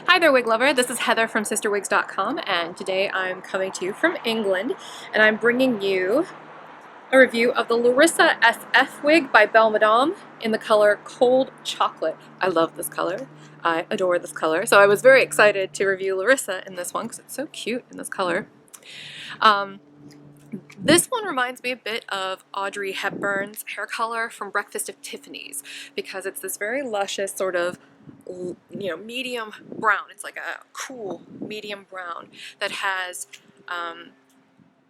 Hi there, wig lover. This is Heather from CysterWigs.com, and today I'm coming to you from England, and I'm bringing you a review of the Larissa SF wig by Belle in the color Cold Chocolate. I love this color. I adore this color. So I was very excited to review Larissa in this one because it's so cute in this color. This one reminds me a bit of Audrey Hepburn's hair color from Breakfast at Tiffany's because it's this very luscious sort of medium brown. It's like a cool medium brown that has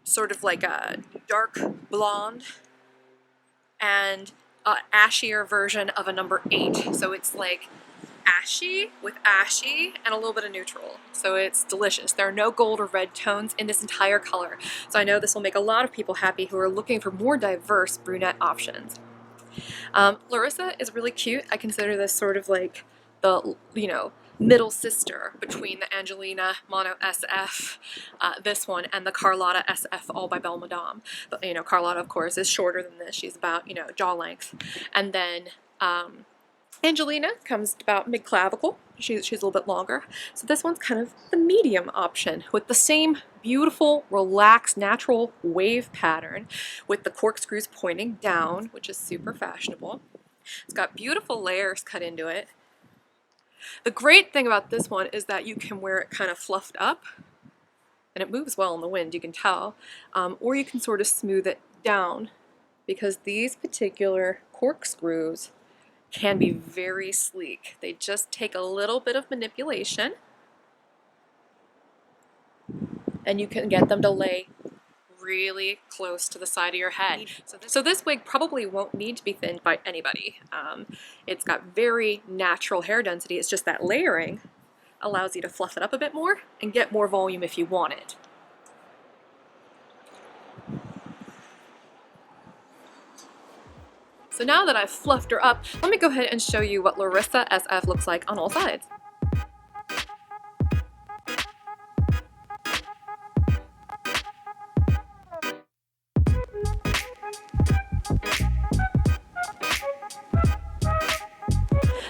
sort of like a dark blonde and an ashier version of a number 8. So it's like ashy with ashy and a little bit of neutral. So it's delicious. There are no gold or red tones in this entire color. So I know this will make a lot of people happy who are looking for more diverse brunette options. Larissa is really cute. I consider this sort of like the, middle sister between the Angelina Mono SF, this one, and the Carlotta SF all by Belle Madame. But, Carlotta, of course, is shorter than this. She's about, jaw length. And then, Angelina comes about mid-clavicle. She's a little bit longer. So this one's kind of the medium option with the same beautiful, relaxed, natural wave pattern with the corkscrews pointing down, which is super fashionable. It's got beautiful layers cut into it. The great thing about this one is that you can wear it kind of fluffed up, and it moves well in the wind, you can tell, or you can sort of smooth it down because these particular corkscrews can be very sleek. They just take a little bit of manipulation and you can get them to lay really close to the side of your head. So this wig probably won't need to be thinned by anybody. It's got very natural hair density. It's just that layering allows you to fluff it up a bit more and get more volume if you want it. So now that I've fluffed her up, let me go ahead and show you what Larissa SF looks like on all sides.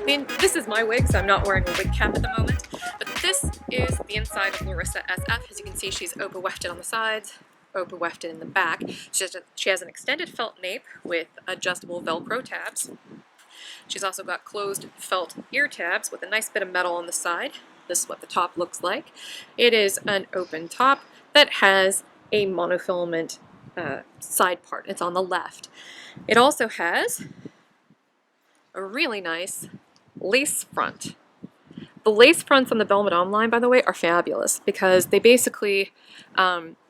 I mean, this is my wig, so I'm not wearing a wig cap at the moment, but this is the inside of Larissa SF. As you can see, she's open wefted on the sides, open wefted in the back. She has an extended felt nape with adjustable Velcro tabs. She's also got closed felt ear tabs with a nice bit of metal on the side. This is what the top looks like. It is an open top that has a monofilament side part. It's on the left. It also has a really nice lace front. The lace fronts on the Belle Madame line, by the way, are fabulous because they basically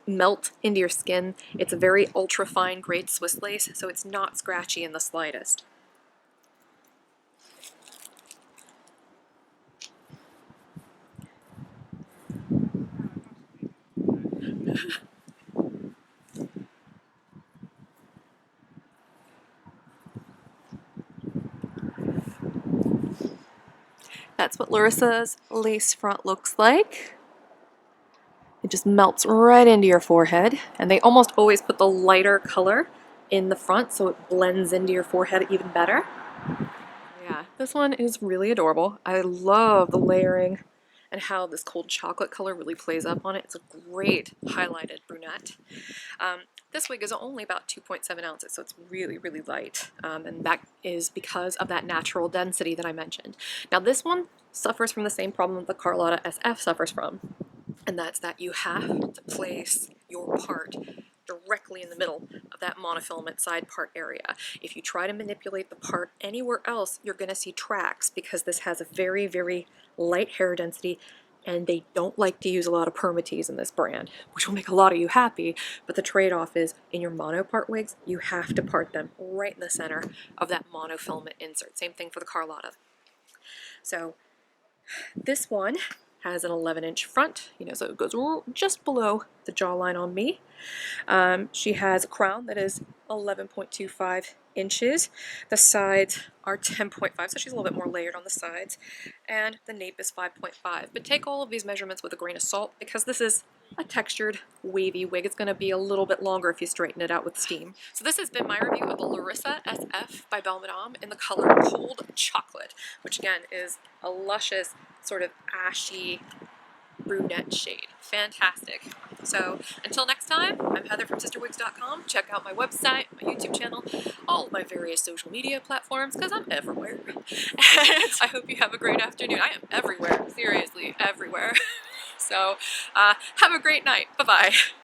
melt into your skin. It's a very ultra fine grade Swiss lace, so it's not scratchy in the slightest. That's what Larissa's lace front looks like. It just melts right into your forehead, and they almost always put the lighter color in the front so it blends into your forehead even better. Yeah, this one is really adorable. I love the layering and how this cold chocolate color really plays up on it. It's a great highlighted brunette. This wig is only about 2.7 ounces, so it's really, really light, and that is because of that natural density that I mentioned. Now this one suffers from the same problem the Carlotta SF suffers from, and that's that you have to place your part directly in the middle of that monofilament side part area. If you try to manipulate the part anywhere else, you're going to see tracks because this has a very, very light hair density, and they don't like to use a lot of permatease in this brand, which will make a lot of you happy, but the trade-off is in your monopart wigs, you have to part them right in the center of that monofilament insert. Same thing for the Carlotta. So this one has an 11-inch front, so it goes just below the jawline on me. She has a crown that is 11.25 inches. The sides are 10.5, so she's a little bit more layered on the sides. And the nape is 5.5. But take all of these measurements with a grain of salt because this is a textured, wavy wig. It's going to be a little bit longer if you straighten it out with steam. So this has been my review of the Larissa SF by Belle Madame in the color Cold Chocolate, which again is a luscious sort of ashy brunette shade. Fantastic. So until next time, I'm Heather from CysterWigs.com. Check out my website, my YouTube channel, all of my various social media platforms, because I'm everywhere. And I hope you have a great afternoon. I am everywhere, seriously, everywhere. So have a great night. Bye-bye.